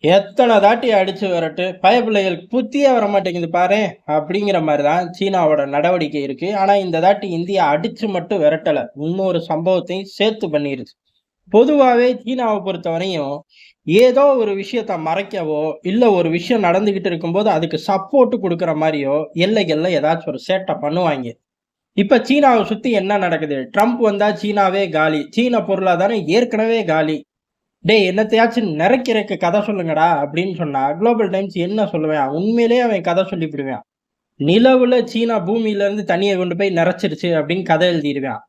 எத்தனை தாட்டி அடிச்சு வரட்டு பயப்பிள்ளைகளுக்கு புத்தியே வர மாட்டேங்குது பாரு அப்படிங்கிற மாதிரி தான் சீனாவோட நடவடிக்கை இருக்கு. ஆனா இந்த தாட்டி இந்தியா அடிச்சு மட்டும் விரட்டல, இன்னொரு சம்பவத்தையும் சேர்த்து பண்ணிருச்சு. பொதுவாவே சீனாவை பொறுத்தவரையும் ஏதோ ஒரு விஷயத்த மறைக்கவோ இல்ல ஒரு விஷயம் நடந்துகிட்டு இருக்கும்போது அதுக்கு சப்போர்ட் கொடுக்கற மாதிரியோ எல்லைகள்ல ஏதாச்சும் ஒரு சேட்டை பண்ணுவாங்க. இப்ப சீனாவை சுத்தி என்ன நடக்குது? ட்ரம்ப் வந்தா சீனாவே காலி, சீன பொருளாதாரம் ஏற்கனவே காலி. டேய் என்னத்தையாச்சும் நிறைக்கிறக்கு கதை சொல்லுங்கடா அப்படின்னு சொன்னா குளோபல் டைம்ஸ் என்ன சொல்லுவேன்? உண்மையிலேயே அவன் கதை சொல்லிவிடுவான். நிலவுல சீனா பூமியில இருந்து தண்ணியை கொண்டு போய் நிறைச்சிருச்சு அப்படின்னு கதை எழுதிடுவான்.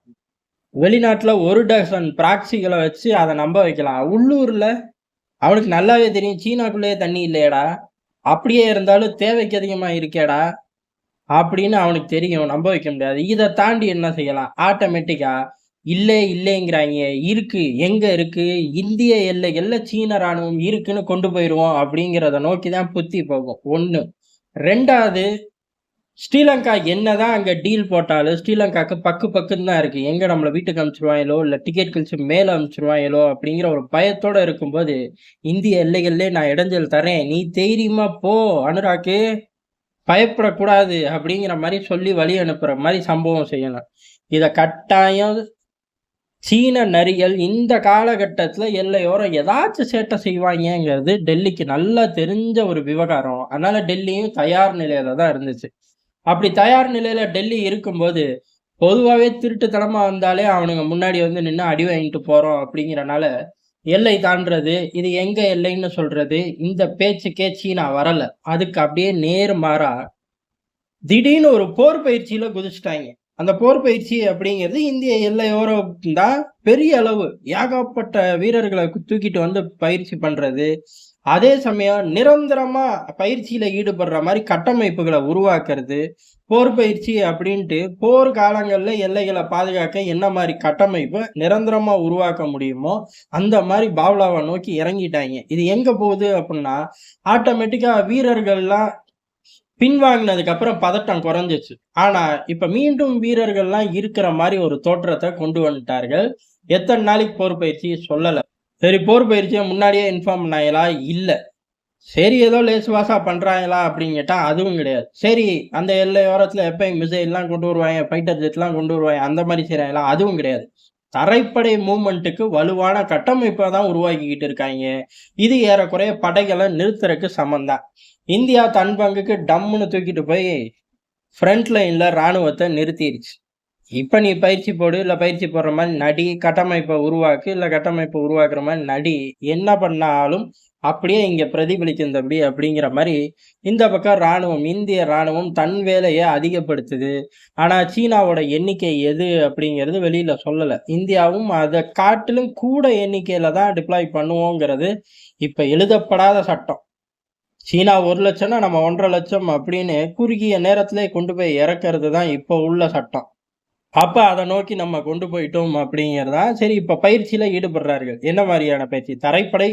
வெளிநாட்டுல ஒரு டசன் பிராக்சிகளை வச்சு அதை நம்ப வைக்கலாம். உள்ளூர்ல அவனுக்கு நல்லாவே தெரியும் சீனாக்குள்ளேயே தண்ணி இல்லையடா, அப்படியே இருந்தாலும் தேவைக்கு அதிகமா இருக்கேடா அப்படின்னு அவனுக்கு தெரியும். நம்ப வைக்க முடியாது. இதை தாண்டி என்ன செய்யலாம்? ஆட்டோமேட்டிக்கா இல்லே இல்லைங்கிறாங்க. இருக்கு. எங்க இருக்கு? இந்திய எல்லைகள்ல சீன ராணுவம் இருக்குன்னு கொண்டு போயிருவோம் அப்படிங்கிறத நோக்கி தான் புத்தி போகும். 1. 2வது, ஸ்ரீலங்கா என்னதான் அங்க டீல் போட்டாலும் ஸ்ரீலங்காக்கு பக்கு பக்குன்னு தான் இருக்கு. எங்க நம்மள வீட்டுக்கு அனுப்பிச்சிருவாங்களோ இல்ல டிக்கெட் கழிச்சு மேல அனுப்பிச்சிருவாங்களோ அப்படிங்கிற ஒரு பயத்தோட இருக்கும்போது, இந்திய எல்லைகள்லே நான் இடைஞ்சல் தரேன், நீ தைரியமா போ அனுராக்கு, பயப்படக்கூடாது அப்படிங்கிற மாதிரி சொல்லி வழி அனுப்புற மாதிரி சம்பவம் செய்யலாம். இதை கட்டாயம் சீன நரிகள் இந்த காலகட்டத்துல எல்லையோரம் ஏதாச்சும் சேட்டை செய்வாங்கங்கிறது டெல்லிக்கு நல்லா தெரிஞ்ச ஒரு விவகாரம். அதனால டெல்லியும் தயார் நிலையில தான் இருந்துச்சு. அப்படி தயார் நிலையில டெல்லி இருக்கும்போது பொதுவாவே திருட்டுத்தனமா வந்தாலே அவனுங்க முன்னாடி வந்து நின்று அடி வாங்கிட்டு போறோம் அப்படிங்கிறனால எல்லை தாண்டுறது, இது எங்க எல்லைன்னு சொல்றது, இந்த பேச்சுக்கே சீனா வரல. அதுக்கு அப்படியே நேர்மாறா திடீர்னு ஒரு போர் பயிற்சியில குதிச்சுட்டாங்க. அந்த போர் பயிற்சி அப்படிங்கிறது இந்திய எல்லையோரம் தான் பெரிய அளவு ஏகப்பட்ட வீரர்களை தூக்கிட்டு வந்து பயிற்சி பண்றது. அதே சமயம் நிரந்தரமா பயிற்சியில ஈடுபடுற மாதிரி கட்டமைப்புகளை உருவாக்குறது. போர் பயிற்சி அப்படின்ட்டு போர் காலங்கள்ல எல்லைகளை பாதுகாக்க என்ன மாதிரி கட்டமைப்பு நிரந்தரமா உருவாக்க முடியுமோ அந்த மாதிரி பாவ்லாவை நோக்கி இறங்கிட்டாங்க. இது எங்க போகுது அப்படின்னா, ஆட்டோமேட்டிக்கா வீரர்கள்லாம் பின்வாங்கினதுக்கு அப்புறம் பதட்டம் குறைஞ்சிச்சு. ஆனா, இப்ப மீண்டும் வீரர்கள்லாம் இருக்கிற மாரி ஒரு தோற்றத்த கொண்டு வந்துட்டார்கள். எத்தன நாளைக்கு போர் பயிற்சி சொல்லல. சரி, போர் பயிற்சிய முன்னாடியே இன்ஃபார்ம் பண்ணாங்களா? இல்ல. சரி, ஏதோ லேசுவாசா பண்றாங்களா அப்படின்னு கேட்டா, அதுவும் கிடையாது. சரி, அந்த எல்லையோரத்துல எப்பயும் மிசைல்லாம் கொண்டு வருவாங்க, ஃபைட்டர் ஜெட்லாம் கொண்டு வருவாங்க, அந்த மாரி செய்றாங்களா? அதுவும் கிடையாது. தரைப்படை மூவ்மெண்ட்டுக்கு வலுவான கட்டமைப்ப தான் உருவாக்கிக்கிட்டு இருக்காய்ங்க. இது ஏறக்குறைய படைகள நிறுத்துறக்கு சமம் தான். இந்தியா தன் பங்குக்கு டம்முன்னு தூக்கிட்டு போய் ஃப்ரண்ட் லைன்ல ராணுவத்த நிறுத்திருச்சு. இப்ப நீ பயிற்சி போடு, இல்ல பயிற்சி போடுற மாரி நடி, கட்டமைப்ப உருவாக்கு, இல்ல கட்டமைப்ப உருவாக்குற மாரி நடி. என்ன பண்ணாலும் அப்படியே இங்க பிரதிபலிக்கும் தம்பி அப்படிங்கிற மாரி இந்த பக்கம் ராணுவம், இந்திய ராணுவம் தன் வேலைய அதிகப்படுத்துது. ஆனா சீனாவோட எண்ணிக்கை எது அப்படிங்கிறது வெளியில சொல்லல. இந்தியாவும் அத காட்டிலும் கூட எண்ணிக்கையில தான் டிப்ளாய் பண்ணுவோங்கிறது இப்ப எழுதப்படாத சட்டம். சீனா 1,00,000ன்னா நம்ம 1,50,000 அப்படின்னு குறுகிய நேரத்திலே கொண்டு போய் இறக்கிறது தான் இப்போ உள்ள சட்டம். அப்ப அத நோக்கி நம்ம கொண்டு போயிட்டோம் அப்படிங்கிறது தான். சரி, இப்ப பயிற்சியில ஈடுபடுறார்கள். என்ன மாரியான பயிற்சி? தரைப்படை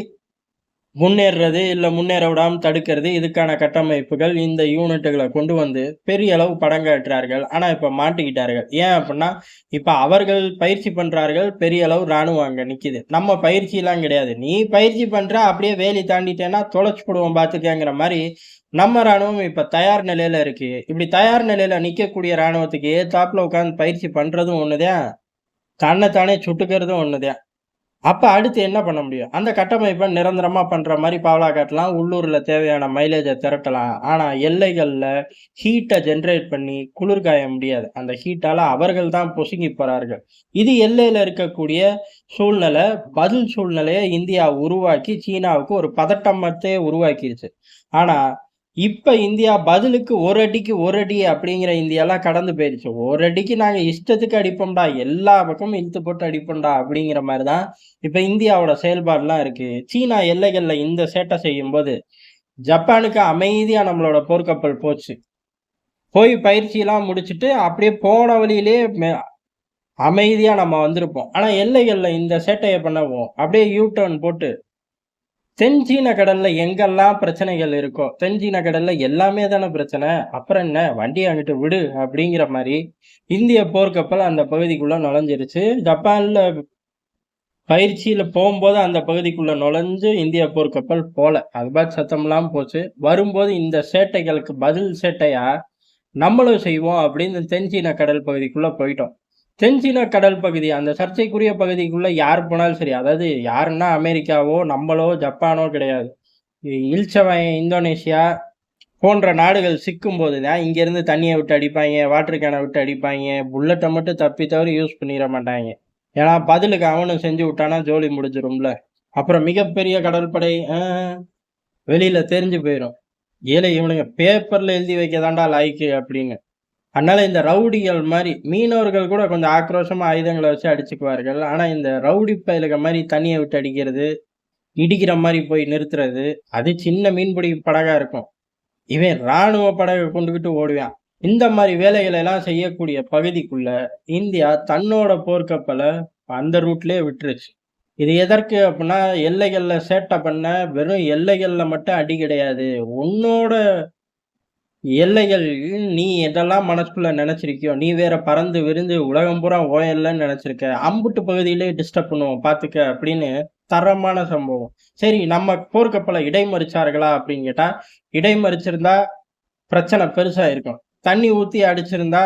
முன்னேறுறது, இல்ல முன்னேற விடாம தடுக்கிறது, இதுக்கான கட்டமைப்புகள், இந்த யூனிட்டுகள கொண்டு வந்து பெரிய அளவு படங்காட்டுறார்கள். ஆனா இப்ப மாட்டிக்கிட்டார்கள். ஏன் அப்புட்ன்னா, இப்ப அவர்கள் பயிற்சி பண்றார்கள், பெரிய அளவு ராணுவம் அங்க நிக்குது. நம்ம பயிற்சிலாம் கிடையாது. நீ பயிற்சி பண்ற, அப்படியே வேலி தாண்டிட்டேன்னா தொலைச்சு புடுவேன் பாத்துக்கங்கிற மாரி, நம்ம ராணுவம் இப்ப தயார் நிலையில இருக்கு. இப்படி தயார் நிலையில நிக்கக்கூடிய ராணுவத்துக்கு எதுத்தாப்புல உட்கார்ந்து பயிற்சி பண்றதும் ஒண்ணுதான், தன்ன தானே சுட்டுக்கிறதும் ஒண்ணுதான். அப்ப அடுத்து என்ன பண்ண முடியும்? அந்த கட்டமைப்ப நிரந்தரமா பண்ற மாரி பாவலா காட்டலாம். உள்ளூர்ல தேவையான மைலேஜ திரட்டலாம். ஆனா எல்லைகள்ல ஹீட்ட ஜெனரேட் பண்ணி குளிர் காய முடியாது. அந்த ஹீட்டால அவர்கள் தான் பொசுங்கி போறார்கள். இது எல்லையில இருக்கக்கூடிய சூழ்நிலை. பதில் சூழ்நிலைய இந்தியா உருவாக்கி சீனாவுக்கு ஒரு பதட்டமத்தே உருவாக்கிருச்சு. ஆனா இப்ப இந்தியா பதிலுக்கு ஒரு அடிக்கு ஒரு அடி அப்படிங்கிற இந்தியாலாம் கடந்து போயிருச்சு. ஒரு அடிக்கு நாங்க இஷ்டத்துக்கு அடிப்போம்டா, எல்லா பக்கமும் இழுத்து போட்டு அடிப்போம்டா அப்படிங்கிற மாரி தான் இப்ப இந்தியாவோட செயல்பாடுலாம் இருக்கு. சீனா எல்லைகள்ல இந்த சேட்டை செய்யும்போது, ஜப்பானுக்கு அமைதியா நம்மளோட போர்க்கப்பல் போச்சு. போய் பயிற்சிலாம் முடிச்சுட்டு அப்படியே போன வழியிலேயே அமைதியா நம்ம வந்திருப்போம். ஆனா எல்லைகள்ல இந்த சேட்டைய பண்ணவும், அப்படியே யூ டர்ன் போட்டு தென் சீன கடல்ல எங்கெல்லாம் பிரச்சனைகள் இருக்கோ, தென் சீன கடல்ல எல்லாமே தானே பிரச்சனை. அப்புறம் என்ன? வண்டிய அங்கிட்டு விடு அப்படிங்கிற மாரி, இந்திய போர்க்கப்பல் அந்த பகுதிக்குள்ள நுழைஞ்சிருச்சு. ஜப்பான்ல பயிற்சியில போகும்போது அந்த பகுதிக்குள்ள நுழைஞ்சு இந்திய போர்க்கப்பல் போல. அது பாட்டு சத்தம் இல்லாம போச்சு. வரும்போது இந்த சேட்டைகளுக்கு பதில் சேட்டையா, நம்மளும் செய்வோம் அப்படின்னு தென்சீன கடல் பகுதிக்குள்ள போயிட்டோம். தென்சீன கடல் பகுதி, அந்த சர்ச்சைக்குரிய பகுதிக்குள்ள யார் போனாலும் சரி, அதாவது யாருன்னா அமெரிக்காவோ, நம்மளோ, ஜப்பானோ கிடையாது. இல்ச்சவன் இந்தோனேஷியா போன்ற நாடுகள் சிக்கும்போது தான் இங்கேருந்து தண்ணிய விட்டு அடிப்பாய்ங்க, வாட்டர் கேன விட்டு அடிப்பாய்ங்க. புல்லட்ட மட்டும் தப்பி தவறி யூஸ் பண்ணிற மாட்டாய்ங்க. ஏன்னா, பதிலுக்கு அவனும் செஞ்சு விட்டான்னா ஜோலி முடிஞ்சிரும்ல. அப்புறம் மிகப்பெரிய கடற்படை வெளியில தெரிஞ்சு போயிரும். ஏலே இவனுங்க பேப்பர்ல எழுதி வைக்க தான்டா லாய்க்கு அப்படின்னு. அதனால இந்த ரவுடிகள் மாரி மீனவர்கள் கூட கொஞ்சம் ஆக்ரோஷமா ஆயுதங்கள வச்சு அடிச்சுக்குவார்கள். ஆனா இந்த ரவுடி பயலுக மாரி தண்ணிய விட்டு அடிக்கிறது, இடிக்கிற மாரி போய் நிறுத்துறது, அது சின்ன மீன்பிடி படகா இருக்கும். இவன் ராணுவ படக கொண்டுகிட்டு ஓடுவான். இந்த மாரி வேலைகள எல்லாம் செய்யக்கூடிய பகுதிக்குள்ள இந்தியா தன்னோட போர்க்கப்பல அந்த ரூட்லயே விட்டுருச்சு. இது எதற்கு அப்டின்னா, எல்லைகள்ல சேட்ட பண்ண, வெறும் எல்லைகள்ல மட்டும் அடி கிடையாது. உன்னோட எல்லைகள் நீ எதெல்லாம் மனசுக்குள்ள நெனச்சிருக்கியோ, நீ வேற பறந்து விரிந்து உலகம் பூரா உன் எல்லைன்னு நெனச்சிருக்க. அம்புட்டு பகுதியிலே டிஸ்டர்ப் பண்ணுவோம் பாத்துக்க அப்படின்னு தரமான சம்பவம். சரி நம்ம போர்க்கப்பல இடைமறிச்சார்களா அப்படின்னு கேட்டா, இடைமறிச்சிருந்தா பிரச்சனை பெருசா இருக்கும். தண்ணி ஊத்தி அடிச்சிருந்தா,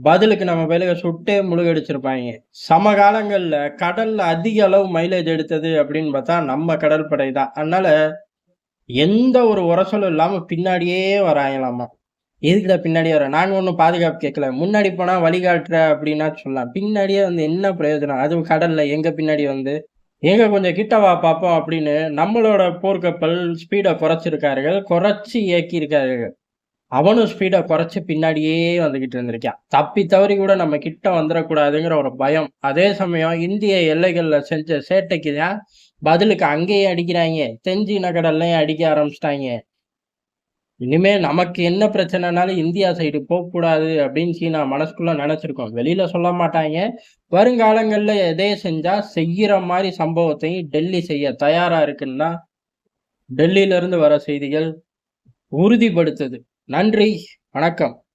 பதிலுக்கு நம்ம பயலுக சுட்டே முழுகடிச்சிருப்பாய்ங்க. சமகாலங்கள்ல கடல்ல அதிக அளவு மைலேஜ் எடுத்தது அப்படின்னு பார்த்தா, நம்ம கடற்படை தான். அதனால எந்த ஒரு உரசலும் இல்லாம பின்னாடியே வராங்களாமா. எதுக்குடா பின்னாடியே வர? நாங்க ஒண்ணும் பாதுகாப்பு கேட்கல. முன்னாடி போனா வழிகாட்டுற அப்படின்னா சொல்லலாம். பின்னாடியே வந்து என்ன பிரயோஜனம்? அதுவும் கடல்ல எங்க பின்னாடி வந்து, "ஏங்க கொஞ்சம் கிட்ட வா பாப்போம்" அப்படின்னு நம்மளோட போர்க்கப்பல் ஸ்பீட குறைச்சிருக்கார்கள். குறைச்சு இயக்கியிருக்கார்கள். அவனும் ஸ்பீட குறைச்சு பின்னாடியே வந்துகிட்டு இருந்திருக்கான். தப்பி தவறி கூட நம்ம கிட்ட வந்துறக்கூடாதுங்கிற ஒரு பயம். அதே சமயம் இந்திய எல்லைகள்ல செஞ்ச சேட்டைக்கு தான் பதிலுக்கு அங்கேயே அடிக்கிறாய்ங்க. தென்சீன கடல்லயும் அடிக்க ஆரம்பிச்சுட்டாய்ங்க. இனிமே நமக்கு என்ன பிரச்சனைனாலும் இந்தியா சைடு போக்கூடாது அப்படின்னு சீனா மனசுக்குள்ள நெனச்சிருக்கும். வெளியில சொல்ல மாட்டாய்ங்க. வருங்காலங்கள்ல எதே செஞ்சா செய்யிற மாரி சம்பவத்தையும் டெல்லி செய்ய தயாரா இருக்குன்னு தான் டெல்லியிலிருந்து வர செய்திகள் உறுதிப்படுத்துது. நன்றி, வணக்கம்.